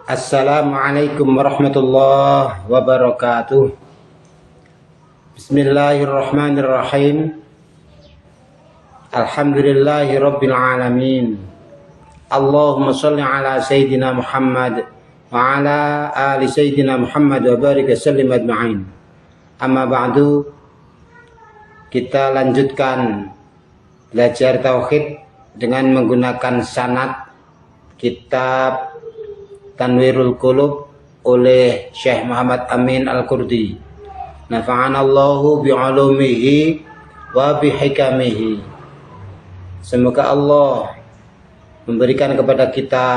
Assalamualaikum warahmatullahi wabarakatuh. Bismillahirrahmanirrahim. Alhamdulillahi rabbil alamin. Allahumma salli ala Sayyidina Muhammad wa ala ali Sayyidina Muhammad wa barik sallim ajma'in. Amma ba'du, kita lanjutkan belajar tauhid dengan menggunakan sanad kitab Tanwirul Qulub oleh Syekh Muhammad Amin Al-Qurdi. Nafa'anallahu bi'ulumihi wa bihikamihi. Semoga Allah memberikan kepada kita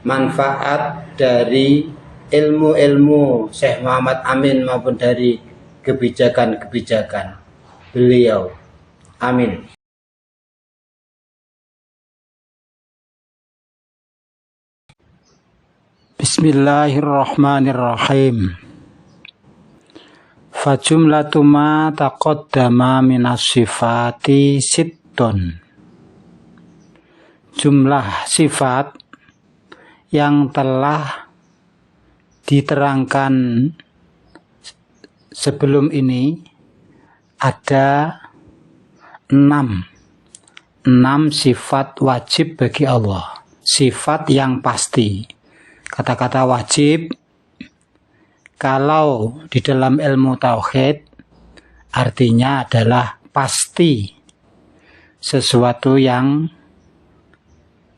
manfaat dari ilmu-ilmu Syekh Muhammad Amin maupun dari kebijakan-kebijakan beliau. Amin. Bismillahirrahmanirrahim. Fajumlatu ma taqaddama minas sifati sittun. Jumlah sifat yang telah diterangkan sebelum ini ada 6 sifat wajib bagi Allah, sifat yang pasti. Kata-kata wajib kalau di dalam ilmu tauhid artinya adalah pasti, sesuatu yang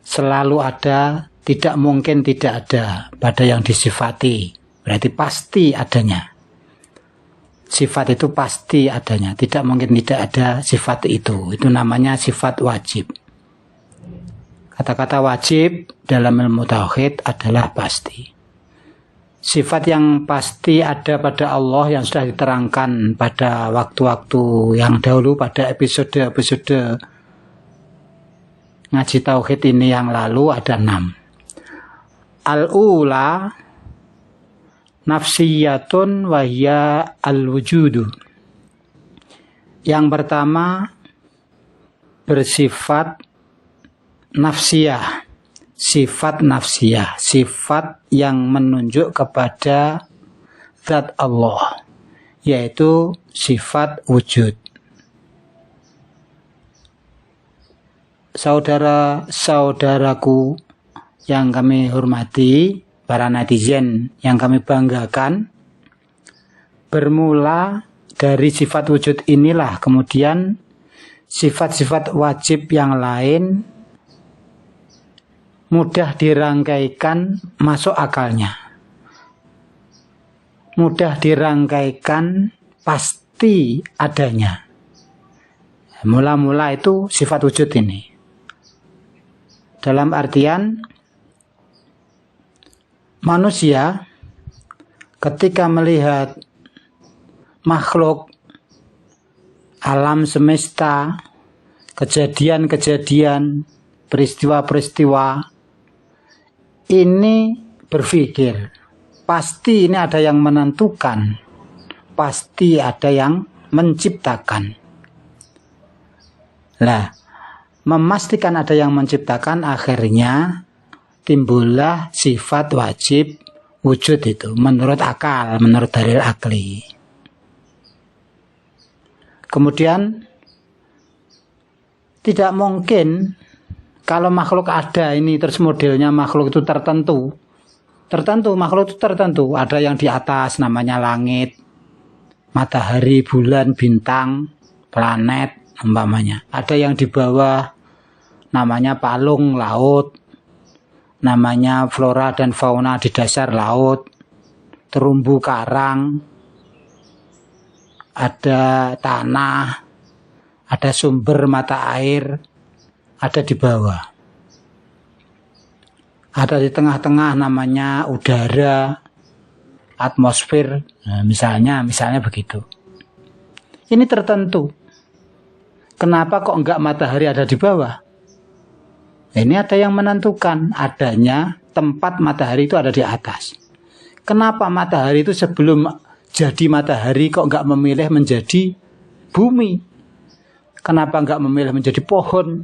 selalu ada, tidak mungkin tidak ada pada yang disifati, berarti pasti adanya. Sifat itu pasti adanya, tidak mungkin tidak ada sifat itu namanya sifat wajib. Kata-kata wajib dalam ilmu tauhid adalah pasti. Sifat yang pasti ada pada Allah yang sudah diterangkan pada waktu-waktu yang dahulu, pada episode-episode ngaji tauhid ini yang lalu ada 6. Al-ula nafsiyatun wa hiya al-wujudu. Yang pertama bersifat nafsiyah, sifat nafsiyah, sifat yang menunjuk kepada zat Allah, yaitu sifat wujud. Saudara-saudaraku yang kami hormati, para netizen yang kami banggakan, bermula dari sifat wujud inilah kemudian sifat-sifat wajib yang lain mudah dirangkaikan masuk akalnya, mudah dirangkaikan pasti adanya. Mula-mula itu sifat wujud ini, dalam artian manusia ketika melihat makhluk, alam semesta, kejadian-kejadian, peristiwa-peristiwa, ini berpikir, pasti ini ada yang menentukan, pasti ada yang menciptakan. Nah, memastikan ada yang menciptakan, akhirnya timbullah sifat wajib wujud itu, menurut akal, menurut dalil akli. Kemudian, tidak mungkin kalau makhluk ada ini terus modelnya makhluk itu tertentu, makhluk itu tertentu. Ada yang di atas namanya langit, matahari, bulan, bintang, planet umpamanya. Ada yang di bawah namanya palung, laut, namanya flora dan fauna di dasar laut, terumbu karang, ada tanah, ada sumber mata air, ada di bawah. Ada di tengah-tengah namanya udara, atmosfer, nah, misalnya begitu. Ini tertentu. Kenapa kok enggak matahari ada di bawah? Ini ada yang menentukan adanya tempat matahari itu ada di atas. Kenapa matahari itu sebelum jadi matahari kok enggak memilih menjadi bumi? Kenapa enggak memilih menjadi pohon?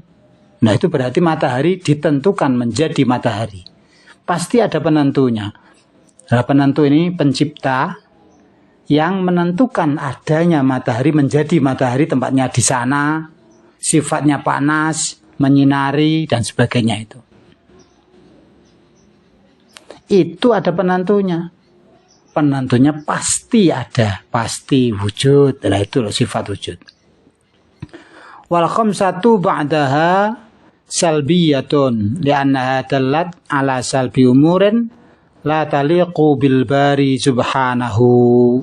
Nah, itu berarti matahari ditentukan menjadi matahari. pasti ada penentunya. Nah, penentu ini pencipta yang menentukan adanya matahari menjadi matahari tempatnya di sana, sifatnya panas, menyinari, dan sebagainya itu. Itu ada penentunya. Penentunya pasti ada, pasti wujud. Nah, itu loh sifat wujud. Wal khamsatu ba'daha salbiyatun li'annaha dallat ala salbi umurin la taliqu bil bari subhanahu.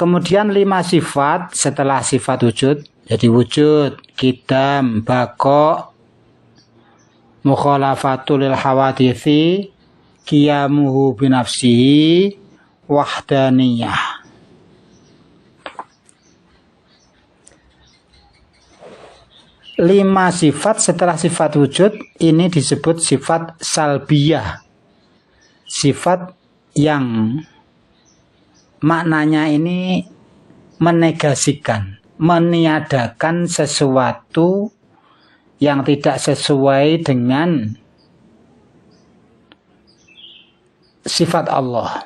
Kemudian 5 sifat setelah sifat wujud. Jadi wujud, qidam, baqa, mukhalafatul lil hawadithi, qiyamuhu binafsihi, wahdaniyah. Lima sifat setelah sifat wujud ini disebut sifat salbiyah. Sifat yang maknanya ini menegasikan, meniadakan sesuatu yang tidak sesuai dengan sifat Allah.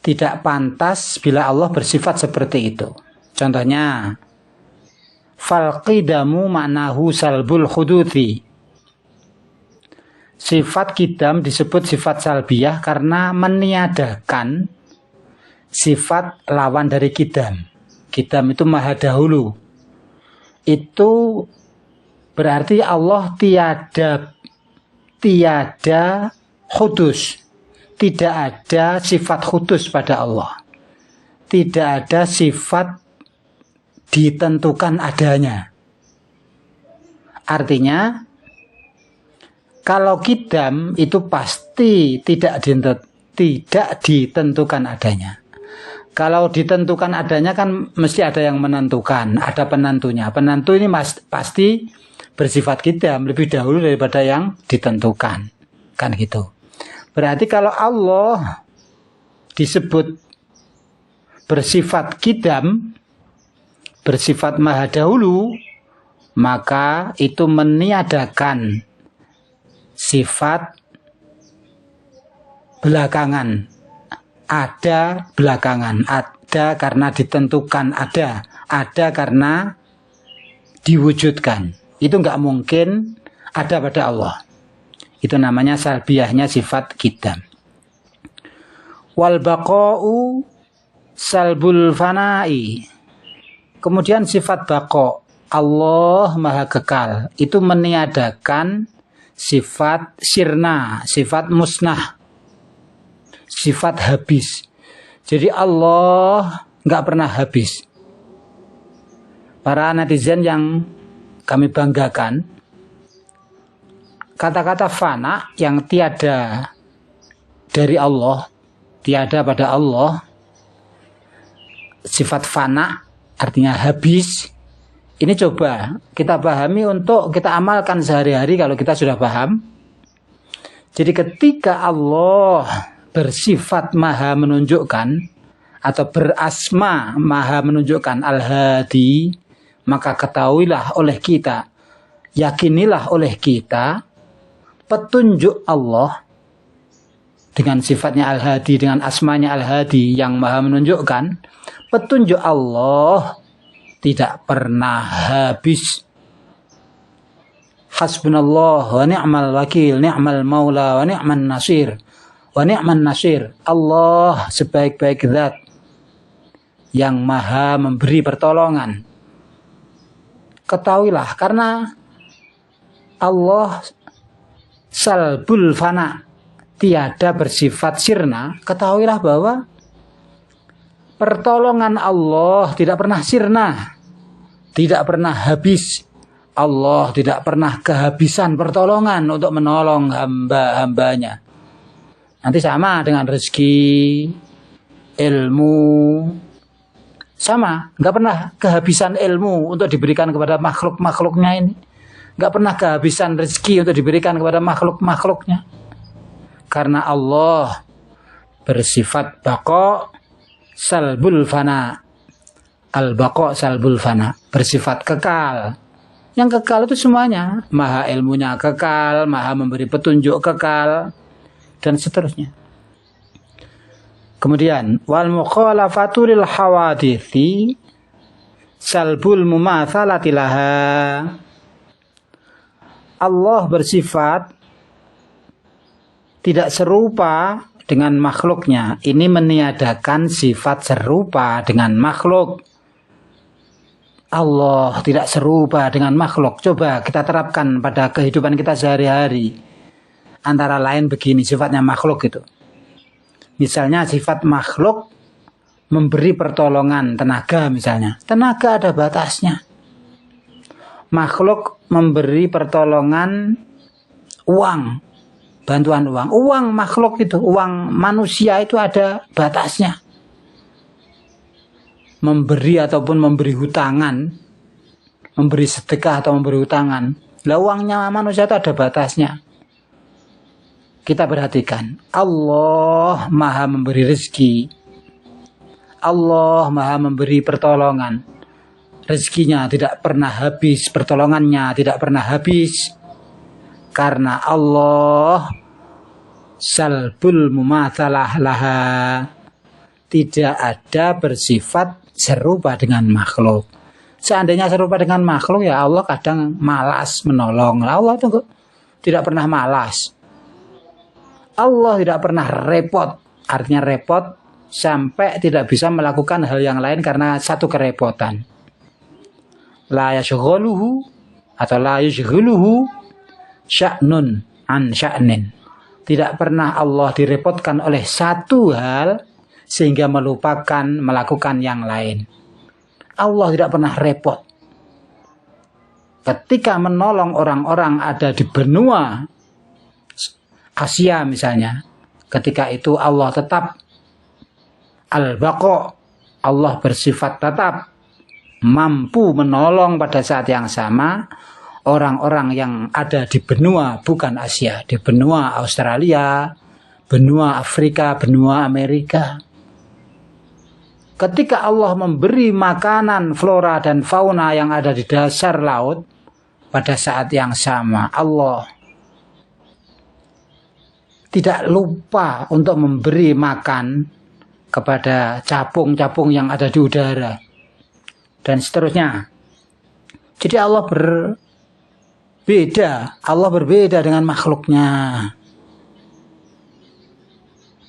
Tidak pantas bila Allah bersifat seperti itu. Contohnya, fal qidamu ma'nahu salbul khuduthi. Sifat qidam disebut sifat salbiyah karena meniadakan sifat lawan dari qidam. Qidam itu maha dahulu. Itu berarti Allah tiada khudus. Tidak ada sifat khudus pada Allah. Tidak ada sifat ditentukan adanya. Artinya, kalau qidam itu pasti tidak ditentukan adanya. Kalau ditentukan adanya kan mesti ada yang menentukan, ada penentunya. Penentu ini pasti bersifat qidam lebih dahulu daripada yang ditentukan. Kan gitu. Berarti kalau Allah disebut bersifat qidam, bersifat maha dahulu, maka itu meniadakan sifat belakangan. Ada belakangan, ada karena ditentukan, ada karena diwujudkan. Itu nggak mungkin ada pada Allah. Itu namanya salbiyahnya sifat qidam. Wal baqa'u salbul fana'i. Kemudian sifat baqa, Allah maha kekal, itu meniadakan sifat sirna, sifat musnah, sifat habis. Jadi Allah nggak pernah habis. Para netizen yang kami banggakan, kata-kata fana yang tiada dari Allah, tiada pada Allah, sifat fana artinya habis. Ini coba kita pahami untuk kita amalkan sehari-hari kalau kita sudah paham. Jadi ketika Allah bersifat maha menunjukkan atau berasma maha menunjukkan Al-Hadi, maka ketahuilah oleh kita, yakinilah oleh kita, petunjuk Allah dengan sifatnya Al-Hadi, dengan asmanya Al-Hadi yang maha menunjukkan, petunjuk Allah tidak pernah habis. Hasbunallah wa ni'mal wakil, ni'mal maula wa ni'man nasir. Wa ni'man nasir. Allah sebaik-baik zat yang maha memberi pertolongan. Ketahuilah, karena Allah salbul fana, tiada bersifat sirna, ketahuilah bahwa pertolongan Allah tidak pernah sirna, tidak pernah habis. Allah tidak pernah kehabisan pertolongan untuk menolong hamba-hambanya. Nanti sama dengan rezeki, ilmu, sama. Nggak pernah kehabisan ilmu untuk diberikan kepada makhluk-makhluknya ini. Nggak pernah kehabisan rezeki untuk diberikan kepada makhluk-makhluknya. Karena Allah bersifat baqa salbul fana. Al-baqa salbul fana. Bersifat kekal. Yang kekal itu semuanya. Maha ilmunya kekal, maha memberi petunjuk kekal, dan seterusnya. Kemudian, wal mukhalafatu lil hawadithi salbul mumatsalati laha. Allah bersifat tidak serupa dengan makhluknya. Ini meniadakan sifat serupa dengan makhluk. Allah tidak serupa dengan makhluk. Coba kita terapkan pada kehidupan kita sehari-hari. Antara lain begini sifatnya makhluk itu. Misalnya sifat makhluk memberi pertolongan tenaga misalnya. Tenaga ada batasnya. Makhluk memberi pertolongan uang, bantuan uang. Uang makhluk itu, uang manusia itu ada batasnya. Memberi ataupun memberi hutangan, memberi sedekah atau memberi hutangan. Lah uangnya manusia itu ada batasnya. Kita perhatikan, Allah maha memberi rezeki. Allah maha memberi pertolongan. Rezekinya tidak pernah habis, pertolongannya tidak pernah habis. Karena Allah salbul mumatsalah laha. Tidak ada bersifat serupa dengan makhluk. Seandainya serupa dengan makhluk, ya Allah kadang malas menolong. Allah itu tidak pernah malas. Allah tidak pernah repot. Artinya repot sampai tidak bisa melakukan hal yang lain karena satu kerepotan. La yashghaluhu atau la yashghaluhu sya'nun an sya'nin. Tidak pernah Allah direpotkan oleh satu hal sehingga melupakan melakukan yang lain. Allah tidak pernah repot. Ketika menolong orang-orang ada di benua Asia misalnya, ketika itu Allah tetap al-baqa. Allah bersifat tetap mampu menolong pada saat yang sama orang-orang yang ada di benua bukan Asia, di benua Australia, benua Afrika, benua Amerika. Ketika Allah memberi makanan flora dan fauna yang ada di dasar laut, pada saat yang sama Allah tidak lupa untuk memberi makan kepada capung-capung yang ada di udara dan seterusnya. Jadi Allah berbeda dengan makhluknya.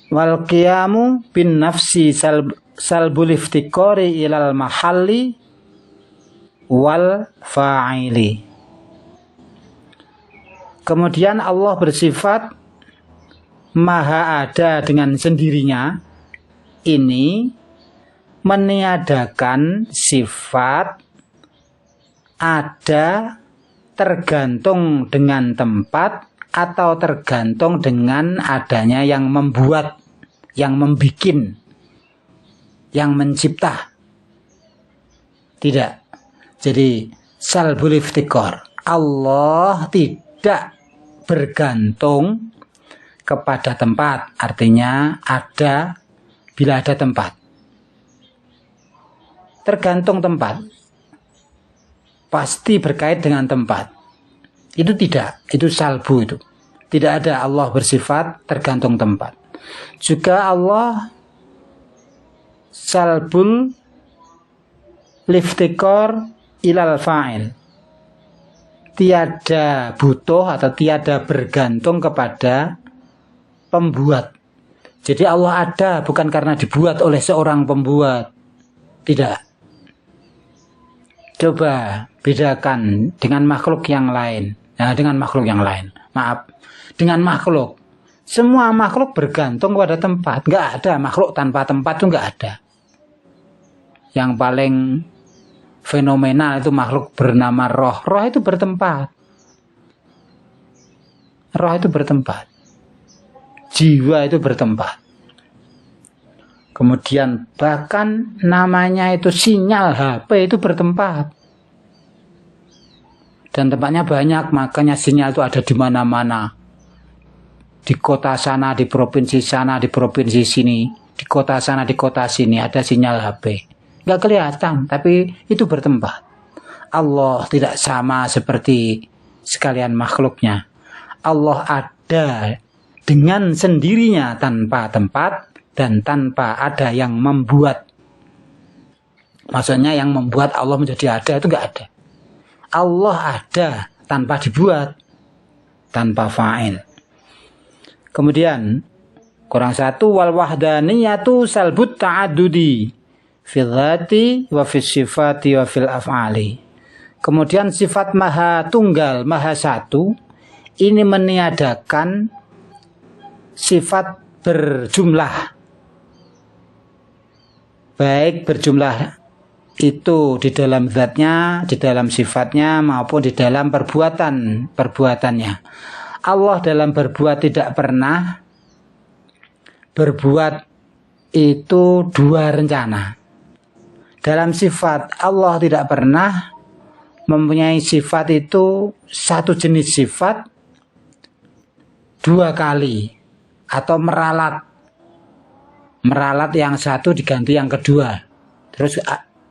Wal qiyamu bin nafsi salbul iftiqari ilal mahalli wal fa'ili. Kemudian Allah bersifat maha ada dengan sendirinya. Ini meniadakan sifat ada tergantung dengan tempat atau tergantung dengan adanya yang membuat, yang membikin, yang mencipta. Tidak. Jadi salbul iftiqar. Allah tidak bergantung kepada tempat. Artinya ada bila ada tempat. Tergantung tempat. Pasti berkait dengan tempat. Itu tidak. Itu salbu itu. Tidak ada Allah bersifat tergantung tempat. Juga Allah salbul liftikor ilal fa'il. Tiada butuh atau tiada bergantung kepada pembuat. Jadi Allah ada bukan karena dibuat oleh seorang pembuat. Tidak. Coba bedakan dengan makhluk yang lain. Nah, dengan makhluk yang lain. Maaf. Dengan makhluk. Semua makhluk bergantung pada tempat. Nggak ada makhluk tanpa tempat itu nggak ada. Yang paling fenomenal itu makhluk bernama roh. Roh itu bertempat. Roh itu bertempat. Jiwa itu bertempat. Kemudian bahkan namanya itu sinyal HP itu bertempat. Dan tempatnya banyak, makanya sinyal itu ada di mana-mana. Di kota sana, di provinsi sana, di provinsi sini, di kota sana, di kota sini ada sinyal HP. Nggak kelihatan, tapi itu bertempat. Allah tidak sama seperti sekalian makhluknya. Allah ada dengan sendirinya tanpa tempat dan tanpa ada yang membuat. Maksudnya yang membuat Allah menjadi ada itu enggak ada. Allah ada tanpa dibuat, tanpa fa'il. Kemudian kurang satu, wal wahdaniyatu salbut ta'adudi fil dzati wa fis sifati wa fil af'ali. Kemudian sifat maha tunggal, maha satu ini meniadakan sifat berjumlah. Baik berjumlah itu di dalam zatnya, di dalam sifatnya maupun di dalam perbuatannya. Allah dalam berbuat tidak pernah berbuat itu dua rencana. Dalam sifat Allah tidak pernah mempunyai sifat itu satu jenis sifat dua kali atau meralat yang satu diganti yang kedua, terus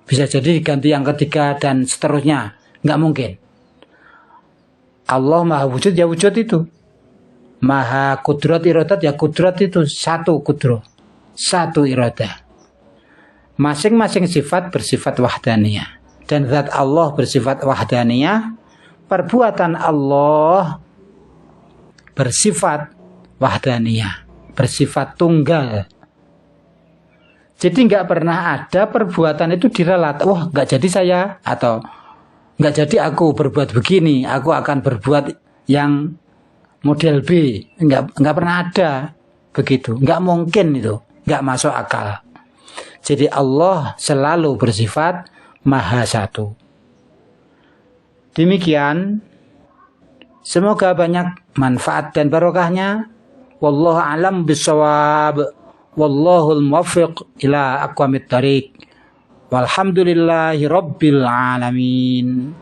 bisa jadi diganti yang ketiga dan seterusnya. Nggak mungkin. Allah maha wujud ya wujud itu, maha kudrat iradat ya kudrat itu, satu kudrat, satu iradah. Masing-masing sifat bersifat wahdaniyah, dan zat Allah bersifat wahdaniyah, perbuatan Allah bersifat wahdaniyah, bersifat tunggal. Jadi nggak pernah ada perbuatan itu diralat. Wah, nggak jadi saya, atau nggak jadi aku berbuat begini, aku akan berbuat yang model B. Nggak pernah ada begitu. Nggak mungkin itu, nggak masuk akal. Jadi Allah selalu bersifat maha satu. Demikian. Semoga banyak manfaat dan barokahnya. Wallahu a'lam bissawab. Wallahul muwaffiq ila aqwamit thariq. Walhamdulillahi rabbil alamin.